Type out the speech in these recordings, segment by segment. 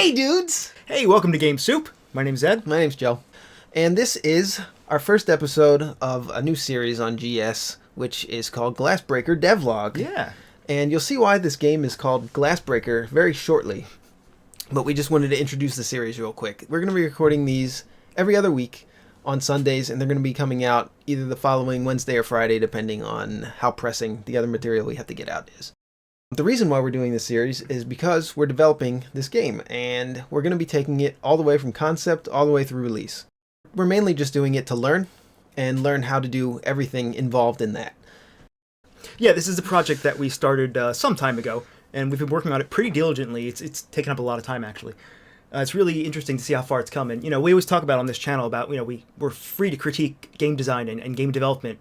Hey dudes! Hey, welcome to Game Soup. My name's Ed. My name's Joe. And this is our first episode of a new series on GS, which is called Glassbreaker Devlog. Yeah. And you'll see why this game is called Glassbreaker very shortly. But we just wanted to introduce the series real quick. We're going to be recording these every other week on Sundays, and they're going to be coming out either the following Wednesday or Friday, depending on how pressing the other material we have to get out is. The reason why we're doing this series is because we're developing this game, and we're going to be taking it all the way from concept all the way through release. We're mainly just doing it to learn, and learn how to do everything involved in that. Yeah, this is a project that we started some time ago, and we've been working on it pretty diligently. It's taken up a lot of time, actually. It's really interesting to see how far it's come. And, we always talk about on this channel about, we're free to critique game design and game development,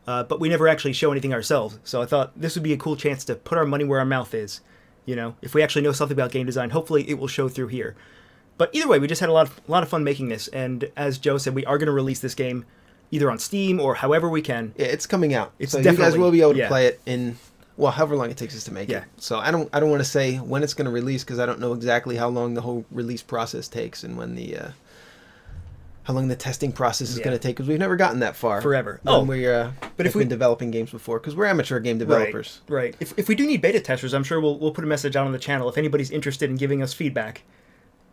but we never actually show anything ourselves. So I thought this would be a cool chance to put our money where our mouth is. If we actually know something about game design, hopefully it will show through here. But either way, we just had a lot of fun making this. And as Joe said, we are going to release this game either on Steam or however we can. Yeah, it's coming out. It's so definitely, you guys will be able to play it in, well, however long it takes us to make Yeah. it. So I don't want to say when it's going to release because I don't know exactly how long the whole release process takes and when the how long the testing process is going to take, because we've never gotten that far. Forever. When we're but if we've been developing games before, because we're amateur game developers. Right. If we do need beta testers, I'm sure we'll put a message out on the channel if anybody's interested in giving us feedback.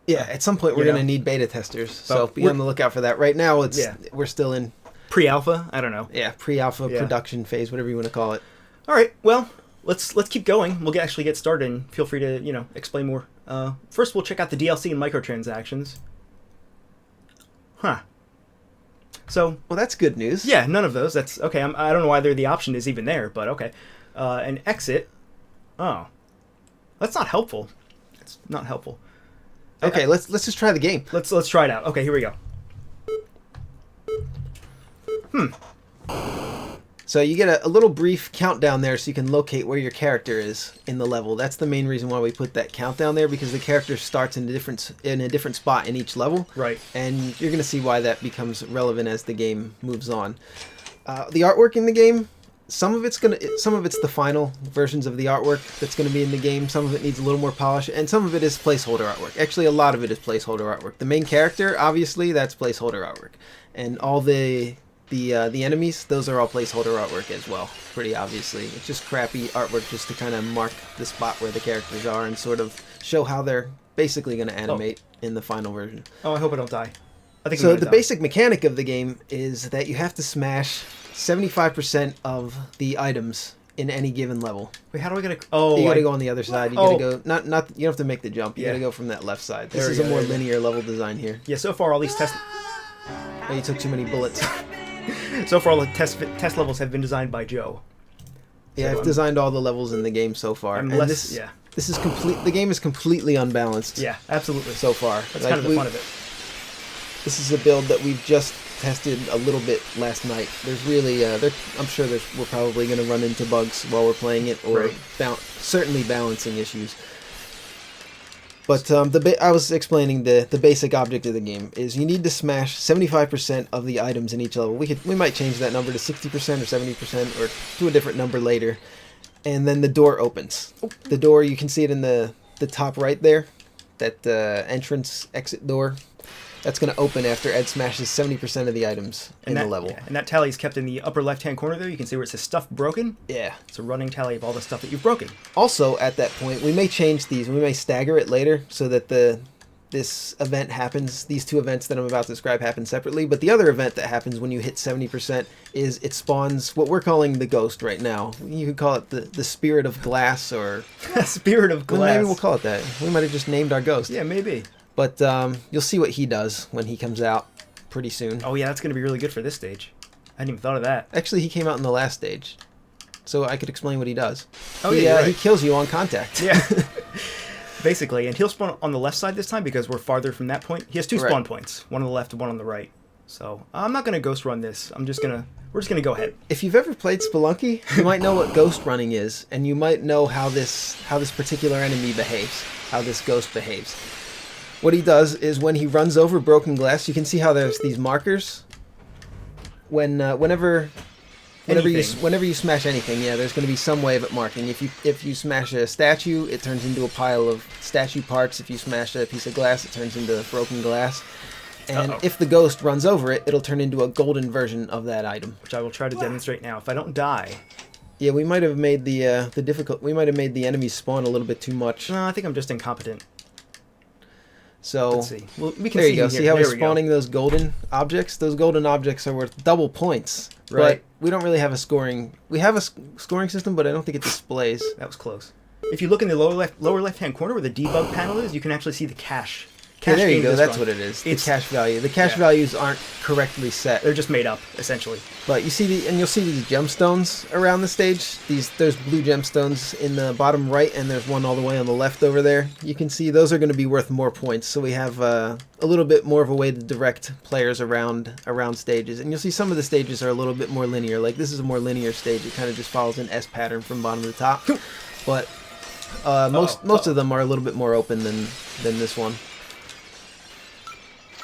Yeah, at some point we're going to need beta testers, so be on the lookout for that. Right now, we're still in pre-alpha. I don't know. Yeah, pre-alpha production phase, whatever you want to call it. All right. Well, let's keep going. We'll actually get started. And feel free to explain more. First, we'll check out the DLC and microtransactions. Huh. So, well, that's good news. Yeah, none of those. That's okay. I don't know why the option is even there, but okay. And exit. Oh, that's not helpful. It's not helpful. Okay, let's just try the game. Let's try it out. Okay, here we go. So you get a little brief countdown there so you can locate where your character is in the level. That's the main reason why we put that countdown there, because the character starts in a different spot in each level. Right. And you're going to see why that becomes relevant as the game moves on. The artwork in the game, some of it's the final versions of the artwork that's going to be in the game. Some of it needs a little more polish, and some of it is placeholder artwork. Actually, a lot of it is placeholder artwork. The main character, obviously, that's placeholder artwork. And all the enemies, those are all placeholder artwork as well, pretty obviously. It's just crappy artwork just to kind of mark the spot where the characters are and sort of show how they're basically going to animate in the final version. Oh, I hope I don't die. I think so. The basic mechanic of the game is that you have to smash 75% of the items in any given level. Wait, how do I get a... Oh, you got to go on the other side. You got to go... Not. You don't have to make the jump. You got to go from that left side. This is a more linear level design here. Yeah, so far all these tests... Oh, you took too many bullets. So far, all the test levels have been designed by Joe. Yeah, I've designed all the levels in the game so far. This is complete. The game is completely unbalanced. Yeah, absolutely. So far, that's kind of the fun of it. This is a build that we've just tested a little bit last night. There's really, I'm sure we're probably going to run into bugs while we're playing it, or certainly balancing issues. But I was explaining the basic object of the game is you need to smash 75% of the items in each level. We might change that number to 60% or 70% or to a different number later. And then the door opens. The door, you can see it in the top right there, that entrance exit door. That's going to open after Ed smashes 70% of the items in the level. Yeah, and that tally is kept in the upper left-hand corner there. You can see where it says stuff broken. Yeah. It's a running tally of all the stuff that you've broken. Also, at that point, we may change these. We may stagger it later so that this event happens. These two events that I'm about to describe happen separately. But the other event that happens when you hit 70% is it spawns what we're calling the ghost right now. You could call it the spirit of glass or... Spirit of glass. Well, maybe we'll call it that. We might have just named our ghost. Yeah, maybe. But you'll see what he does when he comes out pretty soon. Oh, yeah, that's going to be really good for this stage. I hadn't even thought of that. Actually, he came out in the last stage, so I could explain what he does. Oh, yeah, he kills you on contact. Yeah, basically. And he'll spawn on the left side this time because we're farther from that point. He has two spawn points, one on the left and one on the right. So I'm not going to ghost run this. We're just going to go ahead. If you've ever played Spelunky, you might know what ghost running is, and you might know how this particular enemy behaves, how this ghost behaves. What he does is when he runs over broken glass, you can see how there's these markers. Whenever anything. whenever you smash anything, yeah, there's going to be some way of it marking. If you smash a statue, it turns into a pile of statue parts. If you smash a piece of glass, it turns into broken glass. And if the ghost runs over it, it'll turn into a golden version of that item, which I will try to demonstrate now. If I don't die. Yeah, we might have made we might have made the enemies spawn a little bit too much. No, I think I'm just incompetent. So let's see. Well, we can there you go. here. See how there we're spawning those golden objects? Those golden objects are worth double points. Right. But we don't really have a scoring. We have a scoring system, but I don't think it displays. That was close. If you look in the lower left hand corner where the debug panel is, you can actually see the cache. Yeah, there you go. That's what it is. It's the cache value. The cache values aren't correctly set. They're just made up, essentially. But you see you'll see these gemstones around the stage. There's blue gemstones in the bottom right, and there's one all the way on the left over there. You can see those are going to be worth more points. So we have a little bit more of a way to direct players around stages. And you'll see some of the stages are a little bit more linear. Like this is a more linear stage. It kind of just follows an S pattern from bottom to top. But most of them are a little bit more open than this one.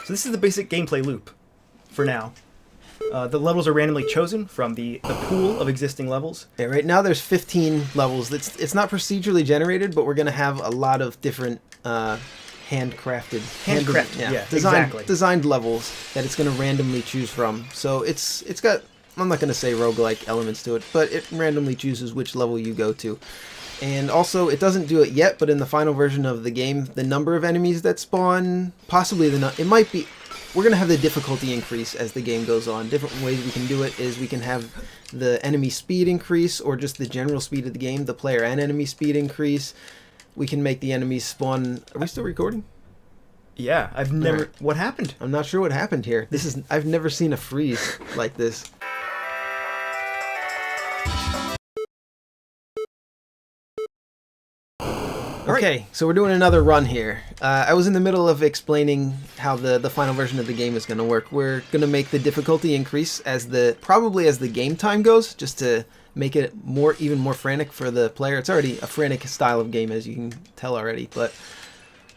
So this is the basic gameplay loop for now. The levels are randomly chosen from the pool of existing levels. Yeah, right now there's 15 levels. It's not procedurally generated, but we're going to have a lot of different handcrafted, designed levels that it's going to randomly choose from. So it's got, I'm not going to say roguelike elements to it, but it randomly chooses which level you go to. And also, it doesn't do it yet, but in the final version of the game, the number of enemies that spawn, possibly it might be, we're going to have the difficulty increase as the game goes on. Different ways we can do it is we can have the enemy speed increase, or just the general speed of the game, the player and enemy speed increase. We can make the enemies spawn. Are we still recording? Yeah, I've never. Right. What happened? I'm not sure what happened here. I've never seen a freeze like this. Okay, so we're doing another run here. I was in the middle of explaining how the final version of the game is going to work. We're going to make the difficulty increase probably as the game time goes, just to make it even more frantic for the player. It's already a frantic style of game, as you can tell already, but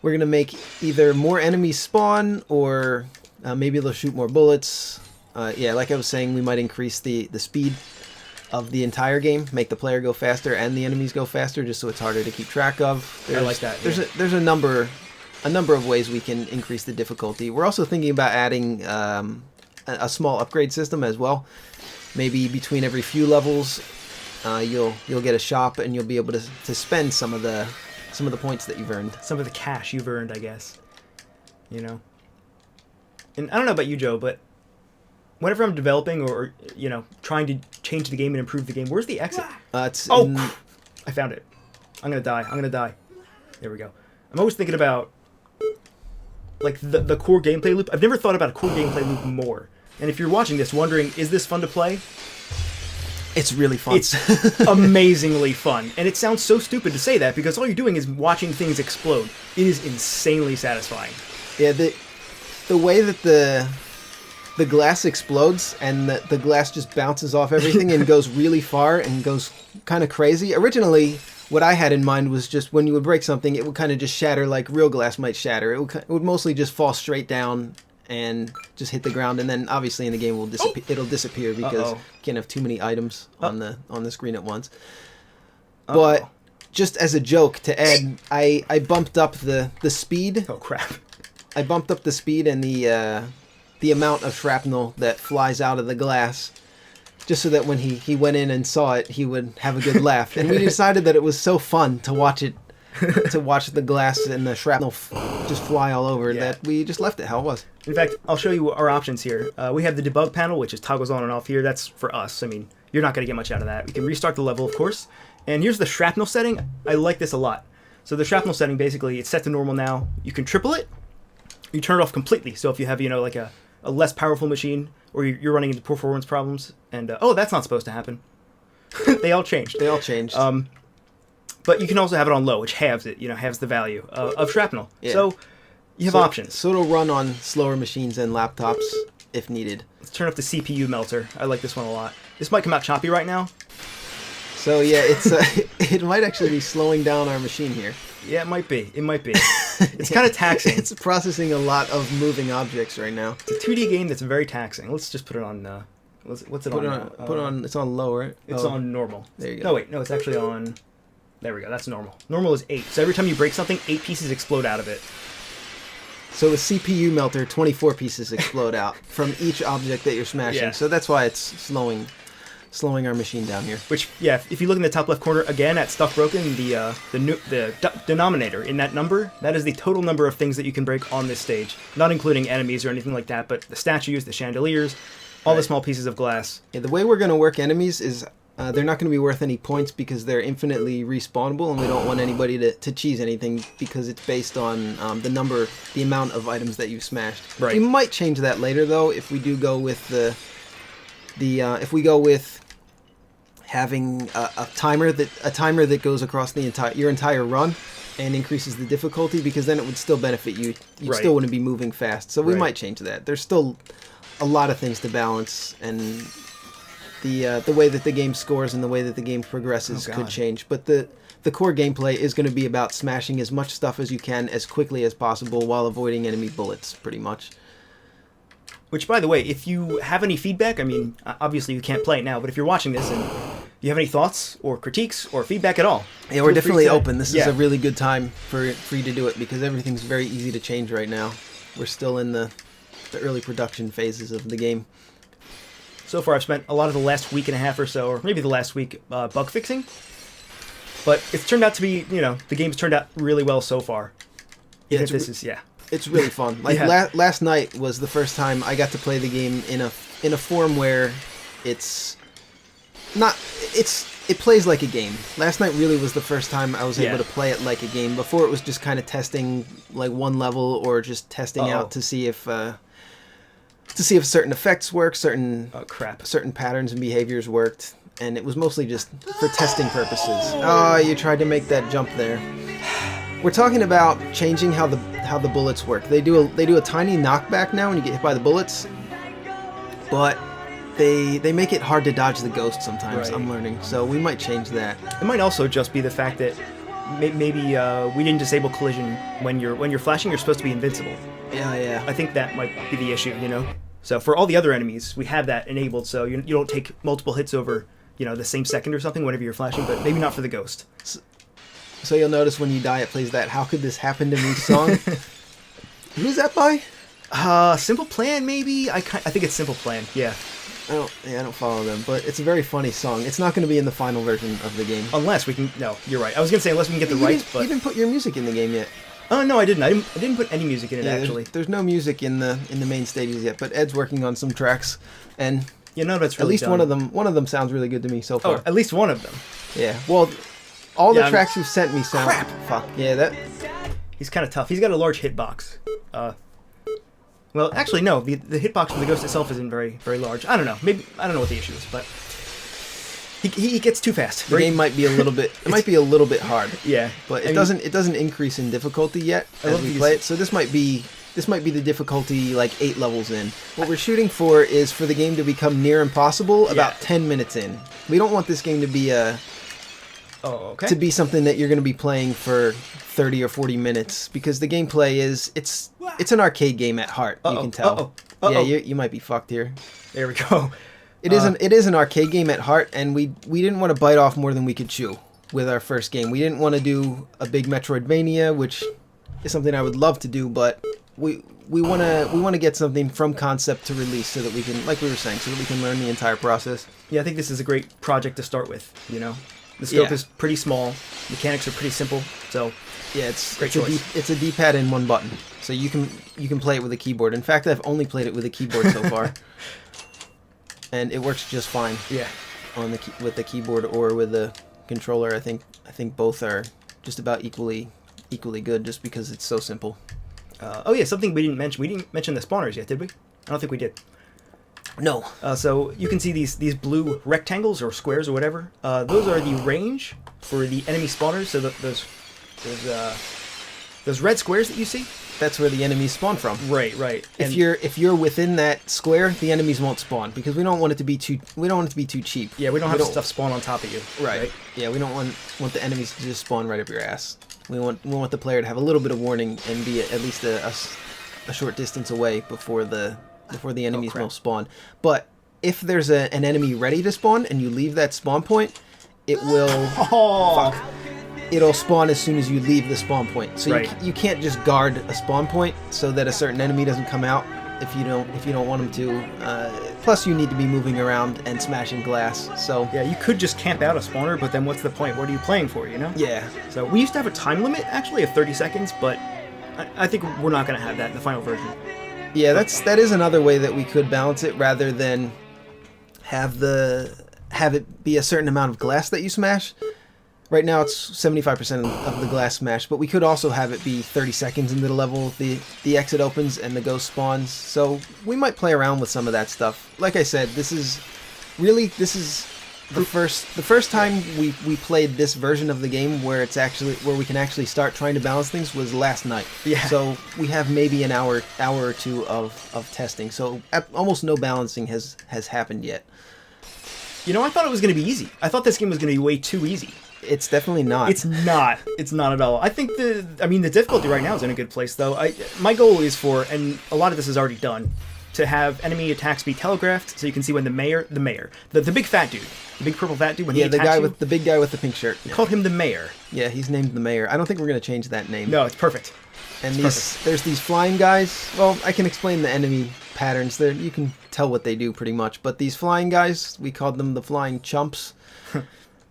we're going to make either more enemies spawn, or maybe they'll shoot more bullets. Yeah, like I was saying, we might increase the speed of the entire game, make the player go faster and the enemies go faster, just so it's harder to keep track of. I like that. Yeah. There's a number of ways we can increase the difficulty. We're also thinking about adding a small upgrade system as well. Maybe between every few levels, you'll get a shop, and you'll be able to spend some of the points that you've earned. Some of the cash you've earned, I guess. You know. And I don't know about you, Joe, but whenever I'm developing or trying to change the game and improve the game, where's the exit? I found it. I'm gonna die. There we go. I'm always thinking about like the core gameplay loop. I've never thought about a core gameplay loop more. And if you're watching this wondering, is this fun to play? It's really fun. It's amazingly fun. And it sounds so stupid to say that, because all you're doing is watching things explode. It is insanely satisfying. Yeah, the way that the glass explodes and the glass just bounces off everything and goes really far and goes kind of crazy. Originally, what I had in mind was just when you would break something, it would kind of just shatter like real glass might shatter. It would mostly just fall straight down and just hit the ground, and then obviously in the game it'll disappear because you can't have too many items on the screen at once. But just as a joke to add, I bumped up the speed. Oh crap! I bumped up the speed and the amount of shrapnel that flies out of the glass, just so that when he went in and saw it, he would have a good laugh. And we decided that it was so fun to watch the glass and the shrapnel just fly all over that we just left it how it was. In fact, I'll show you our options here. We have the debug panel, which is toggles on and off here. That's for us. I mean, you're not going to get much out of that. We can restart the level, of course. And here's the shrapnel setting. I like this a lot. So the shrapnel setting, basically, it's set to normal now. You can triple it. You turn it off completely. So if you have, like a less powerful machine, or you're running into performance problems, and that's not supposed to happen. They all changed. But you can also have it on low, which halves it, halves the value of shrapnel. Yeah. So you have options. So it'll run on slower machines and laptops if needed. Let's turn up the CPU melter. I like this one a lot. This might come out choppy right now. So yeah, it might actually be slowing down our machine here. Yeah, it might be. It's kind of taxing. It's processing a lot of moving objects right now. It's a 2D game that's very taxing. Let's just put it on What's it Put on? it on. Put it on. It's on low, right? It's Oh, on normal. There you go. No, wait. No, it's actually on... There we go. That's normal. Normal is 8. So every time you break something, 8 pieces explode out of it. So with CPU melter, 24 pieces explode out from each object that you're smashing. Yeah. So that's why it's slowing our machine down here. Which, yeah, if you look in the top left corner, again, at Stuff Broken, the denominator in that number, that is the total number of things that you can break on this stage. Not including enemies or anything like that, but the statues, the chandeliers, all the small pieces of glass. Yeah, the way we're going to work enemies is they're not going to be worth any points because they're infinitely respawnable, and we don't want anybody to cheese anything because it's based on the amount of items that you've smashed. Right. We might change that later, though, if we do go with if we go with having a timer that goes across your entire run and increases the difficulty, because then it would still benefit you. You still wouldn't be moving fast. So we might change that. There's still a lot of things to balance, and the way that the game scores and the way that the game progresses could change. But the core gameplay is going to be about smashing as much stuff as you can as quickly as possible while avoiding enemy bullets, pretty much. Which, by the way, if you have any feedback, I mean, obviously you can't play it now, but if you're watching this and you have any thoughts or critiques or feedback at all... Yeah, we're definitely open. This is a really good time for you to do it, because everything's very easy to change right now. We're still in the early production phases of the game. So far, I've spent a lot of the last week and a half or so, or maybe the last week, bug fixing. But it's turned out to be, the game's turned out really well so far. Yeah, it's really fun. Like last night was the first time I got to play the game in a form where it plays like a game. Last night really was the first time I was able to play it like a game. Before, it was just kind of testing like one level, or just testing out to see if certain effects work, certain patterns and behaviors worked, and it was mostly just for testing purposes. Oh, you tried to make that jump there. We're talking about changing how the bullets work. They do a tiny knockback now when you get hit by the bullets, but they make it hard to dodge the ghost sometimes. I'm learning, so we might change that. It might also just be the fact that maybe we didn't disable collision when you're flashing. You're supposed to be invincible. Yeah. I think that might be the issue. So for all the other enemies, we have that enabled, so you don't take multiple hits over the same second or something whenever you're flashing, but maybe not for the ghost. So you'll notice when you die, it plays that "How Could This Happen to Me" song. Who's that by? Simple Plan, maybe. I think it's Simple Plan. Yeah. I don't follow them, but it's a very funny song. It's not going to be in the final version of the game. Unless we can... No, you're right. I was going to say unless we can get the rights, but... You didn't put your music in the game yet. Oh, no, I didn't. I didn't put any music in it, actually. There's no music in the main stages yet, but Ed's working on some tracks, and... that's really at least one of them sounds really good to me so far. Oh, at least one of them. Yeah. Well, all the tracks you've sent me sound... Crap! Fuck. Yeah, that... He's kind of tough. He's got a large hitbox. Well, actually, no. The hitbox from the ghost itself isn't very, very large. I don't know. Maybe I don't know what the issue is, but he gets too fast. The game might be a little bit. It might be a little bit hard. Yeah, but it doesn't increase in difficulty yet as we play it. So this might be the difficulty like 8 levels in. What we're shooting for is for the game to become near impossible about 10 minutes in. We don't want this game to be to be something that you're going to be playing for 30 or 40 minutes, because the gameplay is it's an arcade game at heart. You can tell. Yeah, you might be fucked here. There we go. It is an arcade game at heart, and we didn't want to bite off more than we could chew with our first game. We didn't want to do a big Metroidvania, which is something I would love to do, but we want to get something from concept to release so that we can, like we were saying, so that we can learn the entire process. Yeah, I think this is a great project to start with. The scope is pretty small, mechanics are pretty simple, so yeah, it's a D-pad and one button, so you can play it with a keyboard. In fact, I've only played it with a keyboard so far, and it works just fine. Yeah, with the keyboard or with the controller. I think both are just about equally good, just because it's so simple. Something we didn't mention. We didn't mention the spawners yet, did we? I don't think we did. No. So you can see these blue rectangles or squares or whatever. Those are the range for the enemy spawners. So those red squares that you see, that's where the enemies spawn from. Right. If you're within that square, the enemies won't spawn, because we don't want it to be too cheap. Yeah, we don't have stuff spawn on top of you. Right. Yeah, we don't want the enemies to just spawn right up your ass. We want the player to have a little bit of warning and be at least a short distance away before the enemies will spawn. But if there's an enemy ready to spawn and you leave that spawn point, it will. Oh. Fuck. It'll spawn as soon as you leave the spawn point. So Right. you can't just guard a spawn point so that a certain enemy doesn't come out if you don't want them to. Plus, you need to be moving around and smashing glass. So Yeah, you could just camp out a spawner, but then what's the point? What are you playing for, you know? yeah, So we used to have a time limit, actually, of 30 seconds, but I think we're not going to have that in the final version. yeah, that is another way that we could balance it rather than have it be a certain amount of glass that you smash. Right now it's 75% of the glass smash, but we could also have it be 30 seconds into the level, the exit opens and the ghost spawns. So we might play around with some of that stuff. Like I said, this is the first time we played this version of the game where we can actually start trying to balance things was last night. Yeah. So we have maybe an hour or two of testing. So almost no balancing has happened yet. You know, I thought it was going to be easy. I thought this game was going to be way too easy. It's definitely not. It's not. It's not at all. I think the difficulty right now is in a good place, though. My goal is and a lot of this is already done, to have enemy attacks be telegraphed so you can see when the big fat dude, the big purple fat dude, when he attacks the big guy with the pink shirt. I called him the mayor. Yeah, he's named the mayor. I don't think we're going to change that name. No, it's perfect. And there's these flying guys. Well, I can explain the enemy patterns there. You can tell what they do pretty much. But these flying guys, we called them the flying chumps.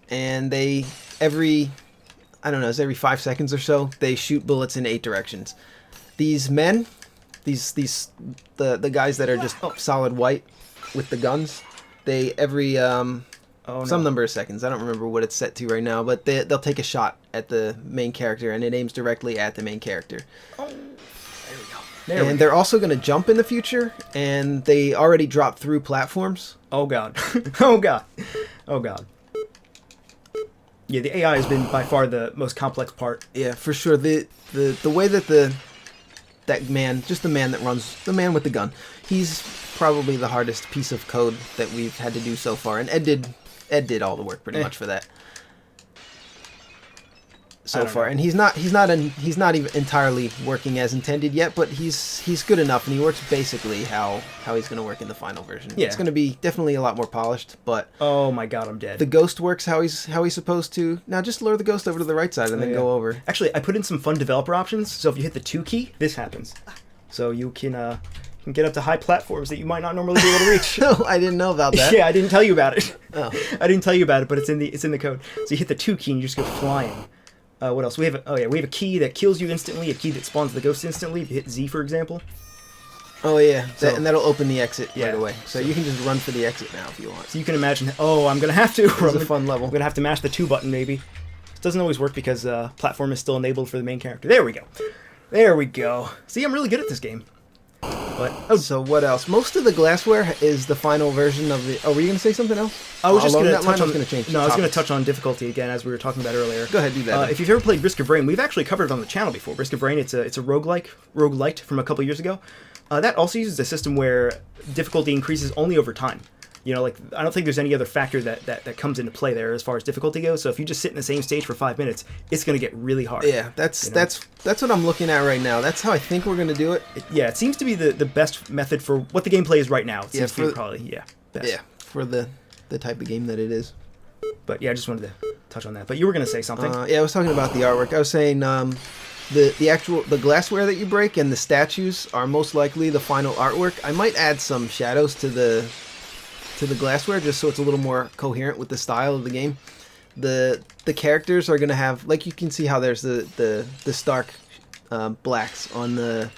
And every 5 seconds or so, they shoot bullets in 8 directions. These men, the guys that are just solid white with the guns, they some number of seconds. I don't remember what it's set to right now, but they'll take a shot at the main character, and it aims directly at the main character. Oh, there we go. They're also going to jump in the future, and they already drop through platforms. Oh god. Oh god. Oh god. Yeah, the AI has been by far the most complex part. Yeah, for sure. The way that that man with the gun, he's probably the hardest piece of code that we've had to do so far, and Ed did all the work pretty much for that so far. know. And he's not even entirely working as intended yet, but he's good enough, and he works basically how he's going to work in the final version. Yeah. It's going to be definitely a lot more polished, but Oh my god, I'm dead. the ghost works how he's supposed to. Now just lure the ghost over to the right side and then go over. Actually, I put in some fun developer options, so if you hit the 2 key, this happens. So you can get up to high platforms that you might not normally be able to reach. No, I didn't know about that. Yeah, I didn't tell you about it. Oh. I didn't tell you about it, but it's in the code. So you hit the 2 key and you just go flying. What else? We have a key that kills you instantly, a key that spawns the ghost instantly. If you hit Z, for example. Oh yeah, So- and that'll open the exit Yeah. right away. So you can just run for the exit now if you want. So you can imagine, I'm going to have to. It's a fun level. I'm going to have to mash the 2 button, maybe. It doesn't always work because platform is still enabled for the main character. There we go. There we go. See, I'm really good at this game. But So what else? Most of the glassware is the final version of the. Oh, were you going to say something else? I was just Along going that to line, touch I on. was going to change. No, I was going to topics. touch on difficulty again, as we were talking about earlier. Go ahead, do that. If you've ever played Risk of Rain, we've actually covered it on the channel before. Risk of Rain, it's a roguelite from a couple years ago. That also uses a system where difficulty increases only over time. You know, like I don't think there's any other factor that comes into play there as far as difficulty goes. So if you just sit in the same stage for 5 minutes, it's going to get really hard. Yeah, that's what I'm looking at right now. That's how I think we're going to do it. It seems to be the best method for what the gameplay is right now. It seems to be probably best. Yeah, for the type of game that it is. But yeah, I just wanted to touch on that. But you were going to say something. Yeah, I was talking about the artwork. I was saying the glassware that you break and the statues are most likely the final artwork. I might add some shadows to the glassware just so it's a little more coherent with the style of the game. The characters are gonna have, like, you can see how there's the stark blacks on the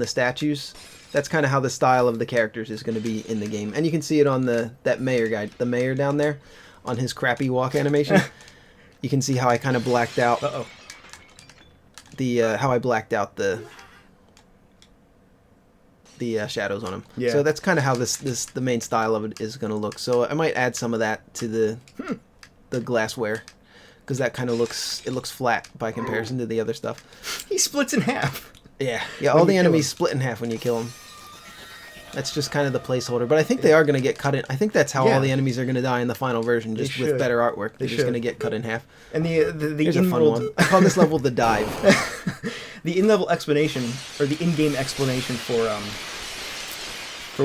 statues. That's kind of how the style of the characters is going to be in the game, and you can see it on that mayor guy, the mayor down there, on his crappy walk animation. You can see how I kind of blacked out how I blacked out the shadows on him. Yeah. So that's kind of how the main style of it is going to look. So I might add some of that to the glassware, because that kind of looks flat by comparison to the other stuff. He splits in half. Yeah. All the enemies split in half when you kill them. That's just kind of the placeholder, but I think they are going to get cut in. I think that's how all the enemies are going to die in the final version, just with better artwork. They're just going to get cut in half. And the Here's a fun one. I call this level the dive. The in-level explanation, or the in-game explanation for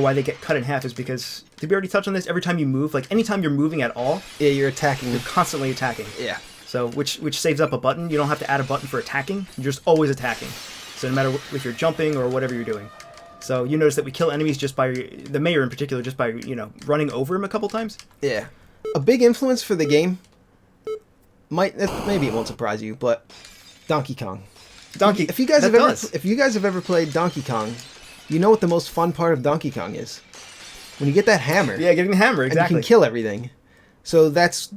why they get cut in half, is because did we already touch on this? Every time you move, like anytime you're moving at all, Yeah, you're attacking. you're constantly attacking. Yeah. So which saves up a button. You don't have to add a button for attacking. You're just always attacking. So no matter if you're jumping or whatever you're doing. So you notice that we kill enemies just by, the mayor in particular, just by, running over him a couple times. Yeah. A big influence for the game, maybe it won't surprise you, but Donkey Kong. If you guys have ever played Donkey Kong, you know what the most fun part of Donkey Kong is. When you get that hammer. Yeah, getting the hammer, exactly. And you can kill everything. So that's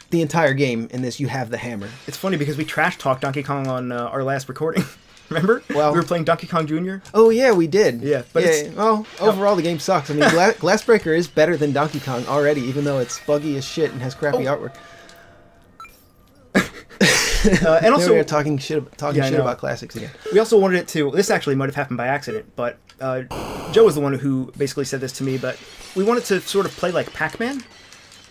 the entire game in this. You have the hammer. It's funny because we trash talked Donkey Kong on our last recording. Remember? Well, we were playing Donkey Kong Jr. Oh yeah, we did. Yeah, but overall the game sucks. I mean, Glassbreaker is better than Donkey Kong already, even though it's buggy as shit and has crappy artwork. And also, we were talking shit about classics again. We also wanted it to. This actually might have happened by accident, but Joe was the one who basically said this to me. But we wanted to sort of play like Pac-Man,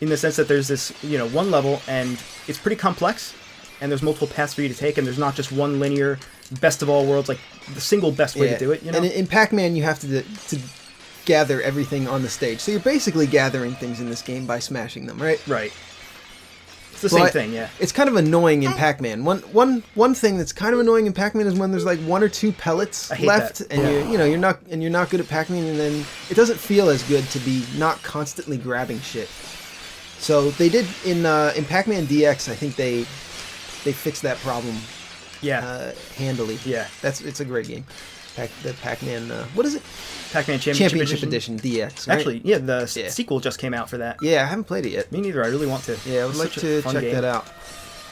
in the sense that there's this, one level and it's pretty complex, and there's multiple paths for you to take, and there's not just one linear best of all worlds, like the single best way to do it. And in Pac-Man, you have to gather everything on the stage. So you're basically gathering things in this game by smashing them, right? Right. It's the same thing, yeah. It's kind of annoying in Pac-Man. One thing that's kind of annoying in Pac-Man is when there's like 1 or 2 pellets left, and you're not good at Pac-Man, and then it doesn't feel as good to be not constantly grabbing shit. So they did in Pac-Man DX. I think they fixed that problem. Yeah. Handily. Yeah. It's a great game. The Pac-Man. What is it? Pac-Man Championship Edition DX. Right? Actually, yeah, the sequel just came out for that. Yeah, I haven't played it yet. Me neither. I really want to. Yeah, I would like to check that out.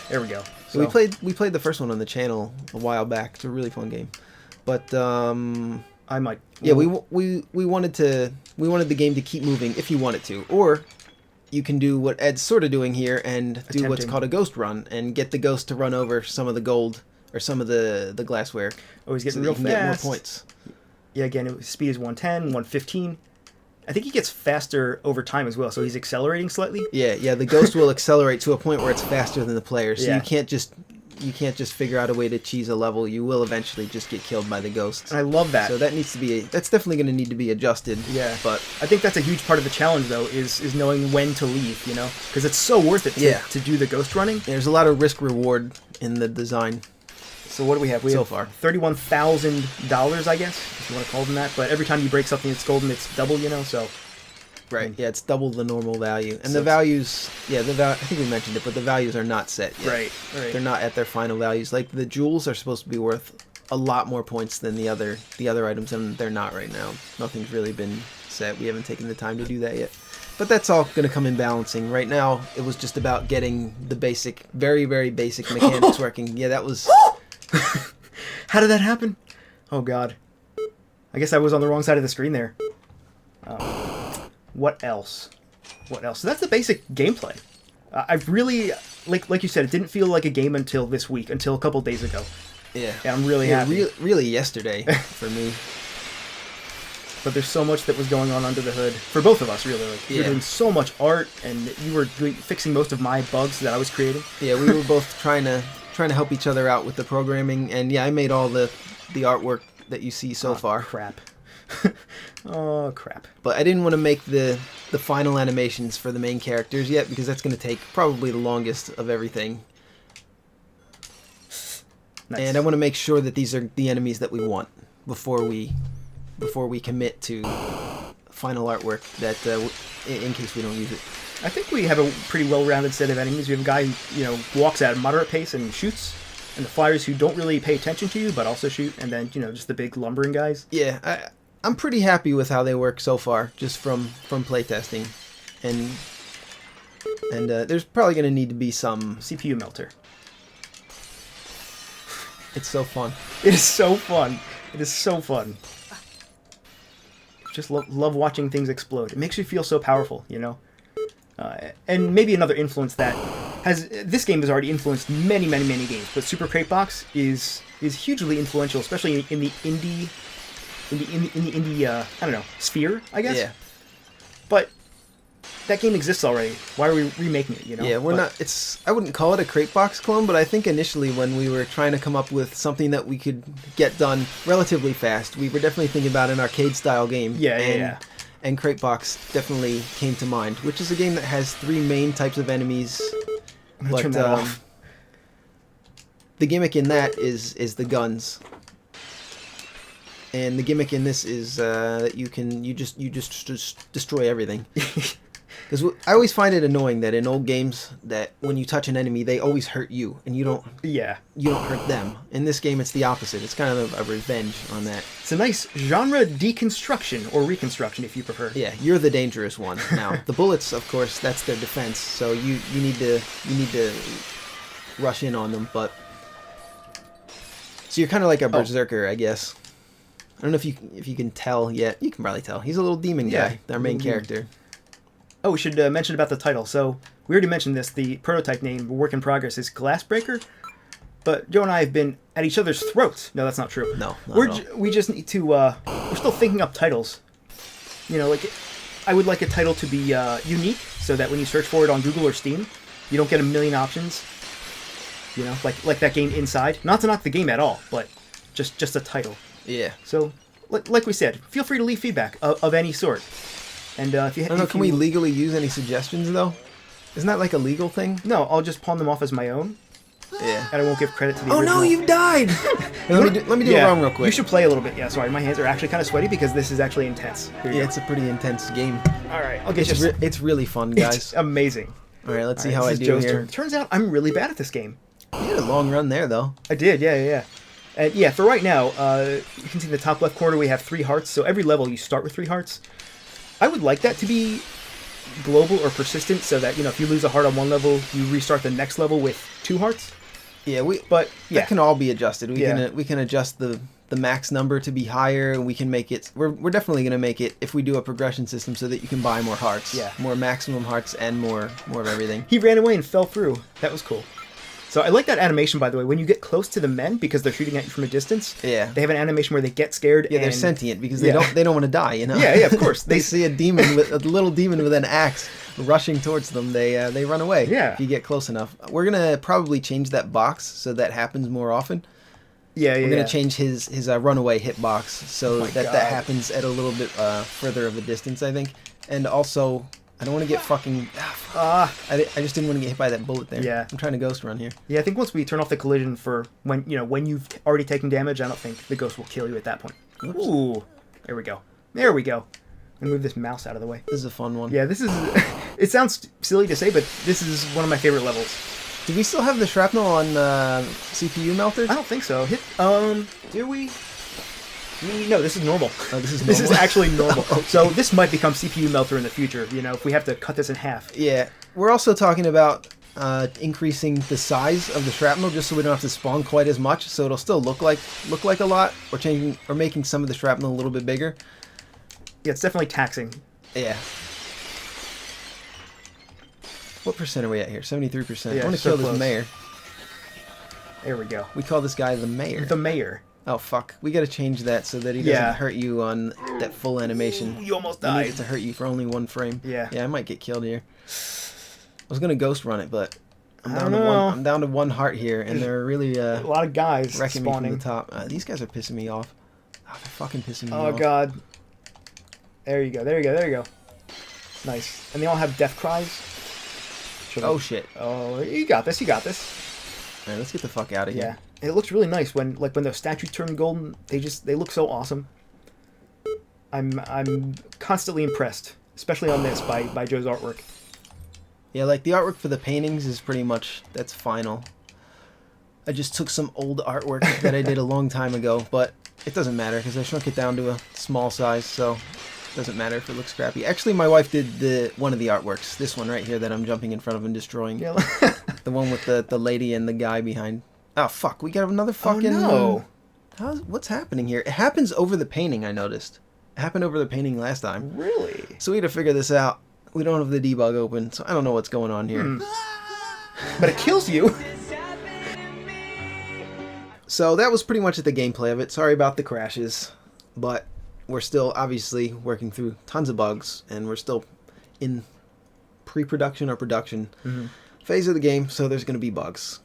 There we go. So we played the first one on the channel a while back. It's a really fun game. But I might. Yeah, we wanted the game to keep moving if you want it to, or you can do what Ed's sort of doing here and do what's called a ghost run and get the ghost to run over some of the gold or some of the glassware. Oh, he's getting so real fast. Get more points. Yeah, again, speed is 110, 115. I think he gets faster over time as well, so he's accelerating slightly. Yeah, the ghost will accelerate to a point where it's faster than the player, so yeah. you can't just figure out a way to cheese a level. You will eventually just get killed by the ghosts. And I love that. So that's definitely going to need to be adjusted. Yeah, but I think that's a huge part of the challenge, though, is knowing when to leave. Because it's so worth it to do the ghost running. There's a lot of risk reward in the design. So what do we have? So far, $31,000, I guess, if you want to call them that. But every time you break something that's golden, it's double. So. Right. Yeah, it's double the normal value, and the values. Yeah, I think we mentioned it, but the values are not set yet. Right. They're not at their final values. Like the jewels are supposed to be worth a lot more points than the other items, and they're not right now. Nothing's really been set. We haven't taken the time to do that yet. But that's all going to come in balancing. Right now, it was just about getting the basic, very, very basic mechanics working. Yeah, that was. How did that happen? Oh God. I guess I was on the wrong side of the screen there. What else? So that's the basic gameplay. I've really, like you said, it didn't feel like a game until this week, until a couple days ago. Yeah. And I'm really happy. Really yesterday for me. But there's so much that was going on under the hood for both of us, really. You were doing so much art, and you were fixing most of my bugs that I was creating. Yeah, we were both trying to help each other out with the programming, and I made all the artwork that you see so far. Crap. Oh crap. But I didn't want to make the final animations for the main characters yet, because that's going to take probably the longest of everything. Nice. And I want to make sure that these are the enemies that we want before we commit to final artwork, that in case we don't use it. I think we have a pretty well-rounded set of enemies. We have a guy who walks at a moderate pace and shoots, and the flyers who don't really pay attention to you but also shoot, and then just the big lumbering guys. Yeah, I'm pretty happy with how they work so far, just from playtesting, and there's probably going to need to be some CPU melter. It's so fun. It is so fun. It is so fun. Just love watching things explode. It makes you feel so powerful, and maybe another influence that this game has already influenced many, many, many games, but Super Crate Box is hugely influential, especially in the indie I don't know, sphere, I guess. Yeah. But that game exists already. Why are we remaking it? Yeah, I wouldn't call it a Crate Box clone, but I think initially when we were trying to come up with something that we could get done relatively fast, we were definitely thinking about an arcade style game. Yeah. and Crate Box definitely came to mind, which is a game that has 3 main types of enemies. I'm gonna turn that off. The gimmick in that is the guns, and the gimmick in this is that you just destroy everything. Because I always find it annoying that in old games that when you touch an enemy, they always hurt you, and you don't hurt them. In this game, it's the opposite. It's kind of a revenge on that. It's a nice genre deconstruction, or reconstruction if you prefer. Yeah, you're the dangerous one. Now, the bullets, of course, that's their defense, so you need to rush in on them, but so you're kind of like a berserker, I guess. I don't know if you can tell yet. You can probably tell. He's a little demon guy, our main character. Oh, we should mention about the title. So, we already mentioned this. The prototype name, work in progress, is Glassbreaker. But Joe and I have been at each other's throats. No, that's not true. No, we just need to... we're still thinking up titles. You know, like, I would like a title to be unique, so that when you search for it on Google or Steam, you don't get a million options. You know, like that game Inside. Not to knock the game at all, but just a title. Yeah. So, like we said, feel free to leave feedback of any sort. And if you, I don't know, can we legally use any suggestions though? Isn't that like a legal thing? No, I'll just pawn them off as my own. Yeah. And I won't give credit to the Oh original. no, you've died! Let me do a run real quick. You should play a little bit. Yeah, sorry, my hands are actually kind of sweaty because this is actually intense. Yeah, it's a pretty intense game. All right, I'll get you. It's really fun, guys. It's amazing. All right, let's see how I do Joe's here. turn. Turns out I'm really bad at this game. You had a long run there, though. I did, yeah. And yeah, for right now, you can see in the top left corner we have 3 hearts. So every level you start with 3 hearts. I would like that to be global or persistent, so that, you know, if you lose a heart on one level, you restart the next level with 2 hearts. Yeah, that can all be adjusted. We can adjust the max number to be higher, and we can make it. We're definitely gonna make it if we do a progression system so that you can buy more hearts. Yeah. More maximum hearts and more of everything. He ran away and fell through. That was cool. So I like that animation, by the way. When you get close to the men, because they're shooting at you from a distance, yeah, they have an animation where they get scared. Yeah, they're sentient because they don't want to die. You know. Yeah, of course. They see a little demon with an axe rushing towards them. They run away. Yeah. If you get close enough, we're gonna probably change that box so that happens more often. We're gonna change his runaway hitbox so that happens at a little bit further of a distance, I think, and also. I don't want to get fucking... I just didn't want to get hit by that bullet there. Yeah. I'm trying to ghost run here. Yeah, I think once we turn off the collision for when you've already taken damage, I don't think the ghost will kill you at that point. Oops. Ooh. There we go. I'm going to move this mouse out of the way. This is a fun one. Yeah, this is... It sounds silly to say, but this is one of my favorite levels. Do we still have the shrapnel on CPU melter? I don't think so. Do we? No, this is normal. Oh, this is normal? This is actually normal. Okay. So this might become CPU melter in the future, you know, if we have to cut this in half. Yeah. We're also talking about increasing the size of the shrapnel just so we don't have to spawn quite as much, so it'll still look like a lot, or making some of the shrapnel a little bit bigger. Yeah, it's definitely taxing. Yeah. What percent are we at here? 73%. Yeah, I want to so kill close. this mayor. There we go. We call this guy the mayor. The mayor. Oh, fuck. We gotta change that so that he doesn't hurt you on that full animation. You almost I died. need it to hurt you for only 1 frame. Yeah. Yeah, I might get killed here. I was gonna ghost run it, but I'm down to 1 heart here, and they're really a lot of guys wrecking spawning. me from the top. These guys are pissing me off. Oh, they're fucking pissing me off. Oh, God. There you go. Nice. And they all have death cries. Oh, shit. Oh, you got this. Alright, let's get the fuck out of here. Yeah. It looks really nice when those statues turn golden. They look so awesome. I'm constantly impressed, especially on this by Joe's artwork. Yeah, like the artwork for the paintings is pretty much that's final. I just took some old artwork that I did a long time ago, but it doesn't matter because I shrunk it down to a small size, so it doesn't matter if it looks crappy. Actually, my wife did one of the artworks. This one right here that I'm jumping in front of and destroying. Yeah. The one with the lady and the guy behind. Oh, fuck. We got another fucking... Oh, no. What's happening here? It happens over the painting, I noticed. It happened over the painting last time. Really? So we had to figure this out. We don't have the debug open, so I don't know what's going on here. But it kills you. So that was pretty much the gameplay of it. Sorry about the crashes, but we're still obviously working through tons of bugs, and we're still in pre-production or production phase of the game, so there's going to be bugs.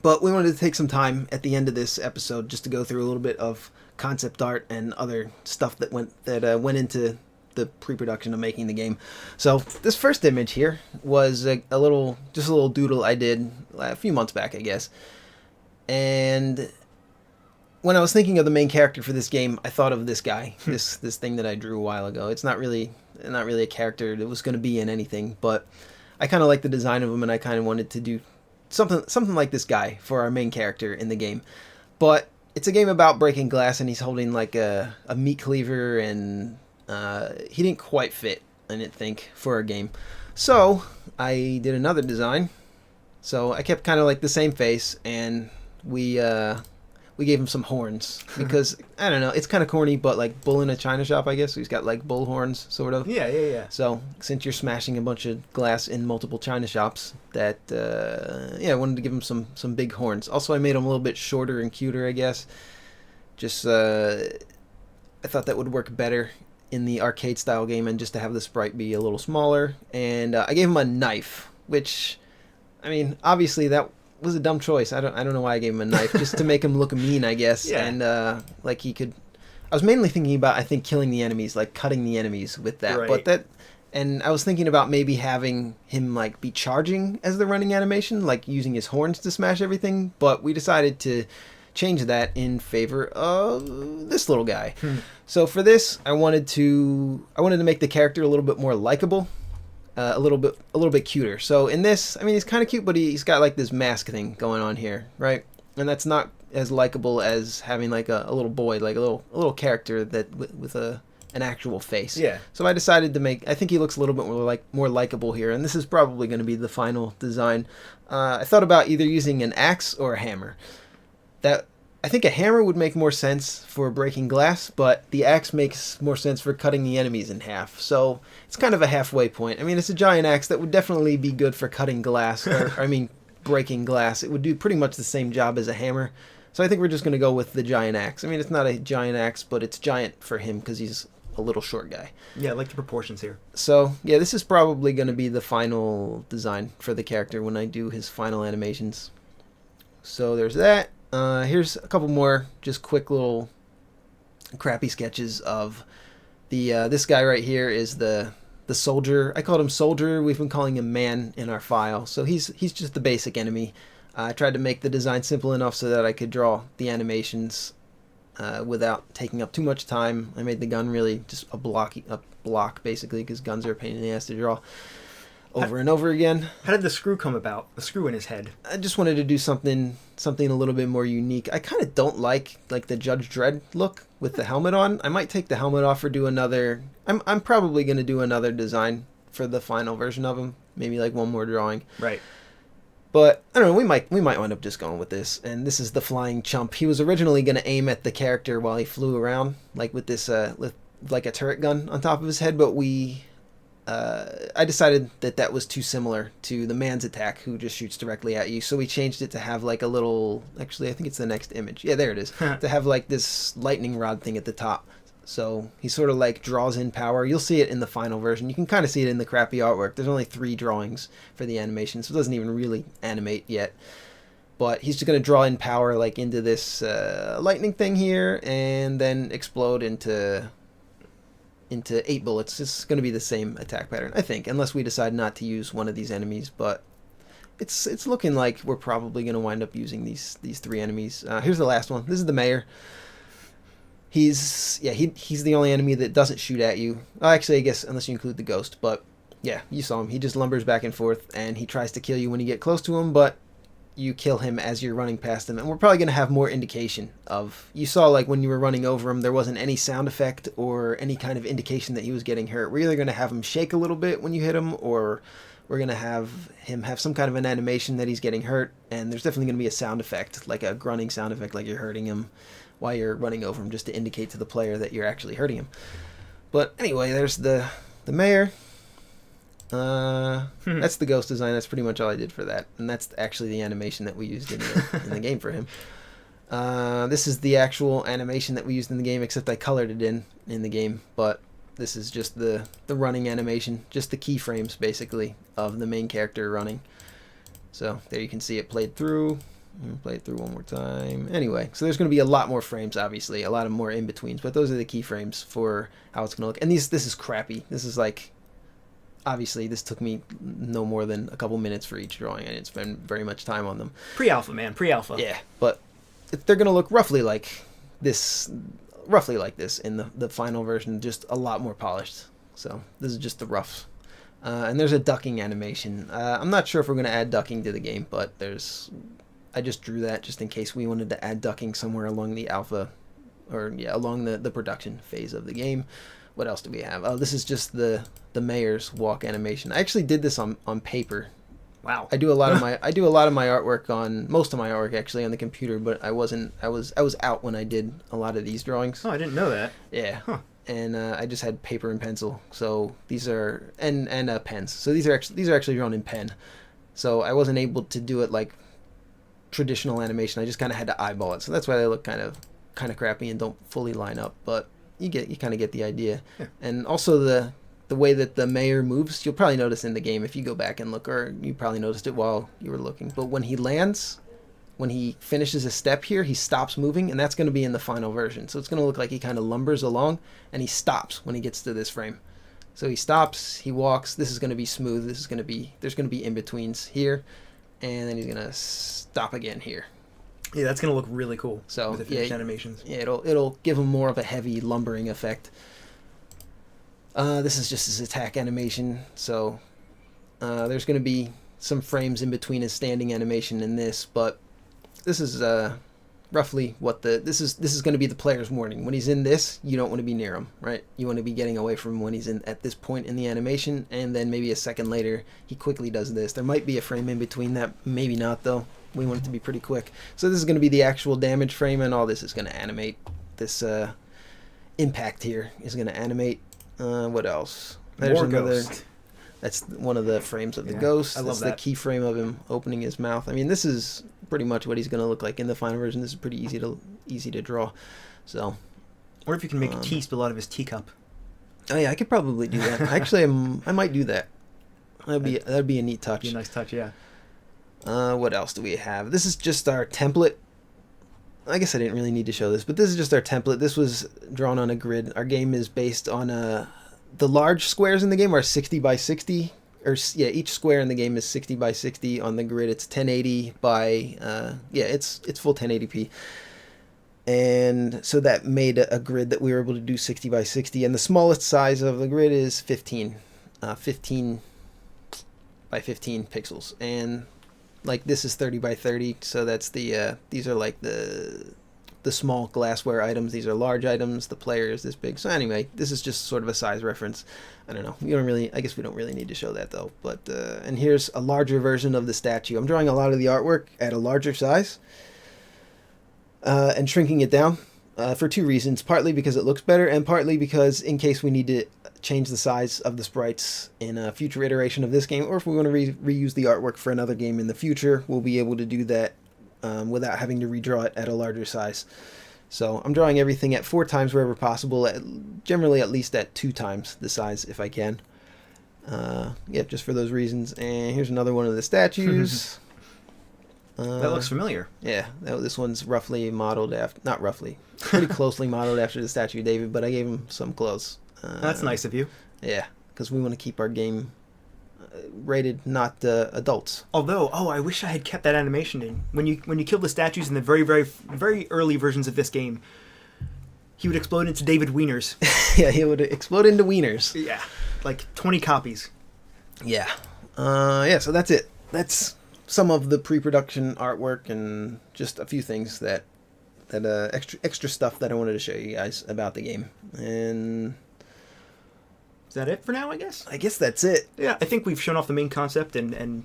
But we wanted to take some time at the end of this episode just to go through a little bit of concept art and other stuff that went into the pre-production of making the game. So this first image here was just a little doodle I did a few months back, I guess. And when I was thinking of the main character for this game, I thought of this guy, this thing that I drew a while ago. It's not really a character that was going to be in anything, but I kind of like the design of him, and I kind of wanted to do something like this guy for our main character in the game. But it's a game about breaking glass, and he's holding like a meat cleaver, and he didn't quite fit, I didn't think, for a game. So I did another design. So I kept kind of like the same face, and we gave him some horns because I don't know, it's kind of corny, but like bull in a china shop, I guess. He's got like bull horns, sort of. Yeah. So since you're smashing a bunch of glass in multiple china shops, that I wanted to give him some big horns. Also, I made him a little bit shorter and cuter, I guess. Just I thought that would work better in the arcade style game, and just to have the sprite be a little smaller. And I gave him a knife, which, I mean, obviously that was a dumb choice. I don't know why I gave him a knife, just to make him look mean, I guess. Yeah. And like he could. I was mainly thinking about, I think, killing the enemies, like cutting the enemies with that. Right. And I was thinking about maybe having him like be charging as the running animation, like using his horns to smash everything. But we decided to change that in favor of this little guy. So for this, I wanted to make the character a little bit more likable. A little bit cuter. So in this, I mean, he's kind of cute, but he's got like this mask thing going on here, right? And that's not as likable as having like a little boy, like a little character that with an actual face. Yeah. So I decided to I think he looks a little bit more likable here, and this is probably going to be the final design. I thought about either using an axe or a hammer. I think a hammer would make more sense for breaking glass, but the axe makes more sense for cutting the enemies in half. So it's kind of a halfway point. I mean, it's a giant axe that would definitely be good for cutting glass, or breaking glass. It would do pretty much the same job as a hammer. So I think we're just going to go with the giant axe. I mean, it's not a giant axe, but it's giant for him because he's a little short guy. Yeah, I like the proportions here. So yeah, this is probably going to be the final design for the character when I do his final animations. So there's that. Here's a couple more just quick little crappy sketches of the this guy right here is the soldier. I called him Soldier. We've been calling him Man in our file. So he's just the basic enemy. I tried to make the design simple enough so that I could draw the animations without taking up too much time. I made the gun really just a block basically, because guns are a pain in the ass to draw over and over again. How did the screw come about? The screw in his head. I just wanted to do something a little bit more unique. I kind of don't like the Judge Dredd look with the helmet on. I might take the helmet off or do another. I'm probably going to do another design for the final version of him. Maybe like one more drawing. Right. But I don't know. We might wind up just going with this. And this is the flying chump. He was originally going to aim at the character while he flew around, like with this like a turret gun on top of his head. But I decided that was too similar to the man's attack, who just shoots directly at you. So we changed it to have like a little. Actually, I think it's the next image. Yeah, there it is. To have like this lightning rod thing at the top. So he sort of like draws in power. You'll see it in the final version. You can kind of see it in the crappy artwork. There's only 3 drawings for the animation, so it doesn't even really animate yet. But he's just going to draw in power like into this lightning thing here, and then explode into 8 bullets. It's going to be the same attack pattern, I think, unless we decide not to use one of these enemies. But it's looking like we're probably going to wind up using these 3 enemies. Here's the last one. This is the mayor. He's the only enemy that doesn't shoot at you. Actually, I guess unless you include the ghost. But yeah, you saw him. He just lumbers back and forth, and he tries to kill you when you get close to him, but you kill him as you're running past him. And we're probably going to have more indication of... You saw, like, when you were running over him, there wasn't any sound effect or any kind of indication that he was getting hurt. We're either going to have him shake a little bit when you hit him, or we're going to have him have some kind of an animation that he's getting hurt, and there's definitely going to be a sound effect, like a grunting sound effect, like you're hurting him while you're running over him, just to indicate to the player that you're actually hurting him. But anyway, there's the mayor. That's the ghost design. That's pretty much all I did for that, and that's actually the animation that we used in the game for him. This is the actual animation that we used in the game, except I colored it in the game. But this is just the running animation, just the keyframes basically of the main character running. So there you can see it played through. Play it through one more time. Anyway, so there's going to be a lot more frames, obviously, a lot of more in-betweens, but those are the keyframes for how it's going to look. And this is crappy. This is like, obviously, this took me no more than a couple minutes for each drawing. I didn't spend very much time on them. Pre-alpha, man, pre-alpha. Yeah, but they're going to look roughly like this in the final version, just a lot more polished. So this is just the roughs. And there's a ducking animation. I'm not sure if we're going to add ducking to the game, but I just drew that just in case we wanted to add ducking somewhere along the alpha, or along the production phase of the game. What else do we have? Oh, this is just the mayor's walk animation. I actually did this on paper. Wow. I do a lot of my artwork on most of my artwork actually on the computer, but I was out when I did a lot of these drawings. Oh, I didn't know that. Yeah. Huh. And I just had paper and pencil. So these are and pens. So these are actually drawn in pen. So I wasn't able to do it like traditional animation. I just kind of had to eyeball it. So that's why they look kind of crappy and don't fully line up, but you kind of get the idea. Yeah. And also the way that the mayor moves, you'll probably notice in the game if you go back and look, or you probably noticed it while you were looking. But when he lands, when he finishes a step here, he stops moving, and that's going to be in the final version. So it's going to look like he kind of lumbers along, and he stops when he gets to this frame. So he stops, he walks. This is going to be smooth. There's going to be in-betweens here, and then he's going to stop again here. Yeah, that's going to look really cool. So with the finished animations. Yeah, it'll give him more of a heavy lumbering effect. This is just his attack animation, so there's going to be some frames in between his standing animation and this, but this is roughly what this is going to be the player's warning. When he's in this, you don't want to be near him, right? You want to be getting away from him when he's at this point in the animation, and then maybe a second later he quickly does this. There might be a frame in between that, maybe not though. We want it to be pretty quick. So this is going to be the actual damage frame, and all this is going to animate. This impact here is going to animate. What else? There's another ghost. That's one of the frames of the ghost. I love that. That's the keyframe of him opening his mouth. I mean, this is pretty much what he's going to look like in the final version. This is pretty easy to draw. So, or if you can make a tea spill out of his teacup. Oh yeah, I could probably do that. Actually, I might do that. That'd be a neat touch. Be a nice touch, yeah. What else do we have? This is just our template. I guess I didn't really need to show this, but this is just our template. This was drawn on a grid. Our game is based on the large squares in the game are 60 by 60, or each square in the game is 60 by 60. On the grid, it's 1080 by it's full 1080p. And so that made a grid that we were able to do 60 by 60, and the smallest size of the grid is 15 by 15 pixels, and like this is 30 by 30, so that's these are like the small glassware items. These are large items. The player is this big. So anyway, this is just sort of a size reference. I don't know. I guess we don't really need to show that though. But and here's a larger version of the statue. I'm drawing a lot of the artwork at a larger size and shrinking it down for two reasons. Partly because it looks better, and partly because in case we need to change the size of the sprites in a future iteration of this game, or if we want to reuse the artwork for another game in the future, we'll be able to do that without having to redraw it at a larger size. So I'm drawing everything at 4 times wherever possible, generally at least at 2 times the size if I can. Just for those reasons. And here's another one of the statues. That looks familiar. Yeah, this one's roughly modeled after, not roughly, pretty closely modeled after the statue of David, but I gave him some clothes. That's nice of you. Yeah, because we want to keep our game rated not adults. Although, I wish I had kept that animation in. When you kill the statues in the very, very, very early versions of this game, he would explode into David Wieners. Yeah, he would explode into wieners. Yeah, like 20 copies. Yeah. So that's it. That's some of the pre-production artwork and just a few things that extra stuff that I wanted to show you guys about the game. And is that it for now, I guess? I guess that's it. Yeah, I think we've shown off the main concept and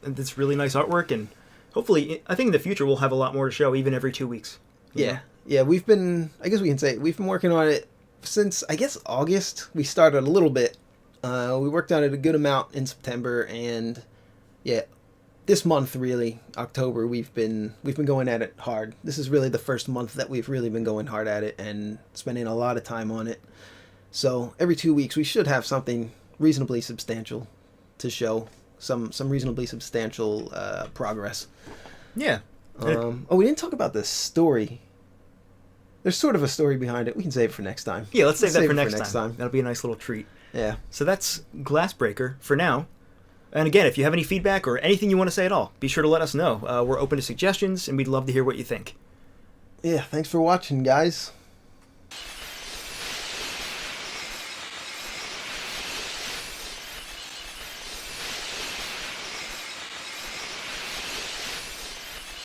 this really nice artwork, and hopefully, I think in the future we'll have a lot more to show, even every 2 weeks. Yeah. Yeah, we've been working on it since, I guess, August. We started a little bit. We worked on it a good amount in September, and yeah, this month, really, October, we've been going at it hard. This is really the first month that we've really been going hard at it and spending a lot of time on it. So every 2 weeks we should have something reasonably substantial to show, some reasonably substantial progress. Yeah. We didn't talk about the story. There's sort of a story behind it. We can save it for next time. Yeah, let's save that for next time. That'll be a nice little treat. Yeah. So that's Glassbreaker for now. And again, if you have any feedback or anything you want to say at all, be sure to let us know. We're open to suggestions, and we'd love to hear what you think. Yeah, thanks for watching, guys.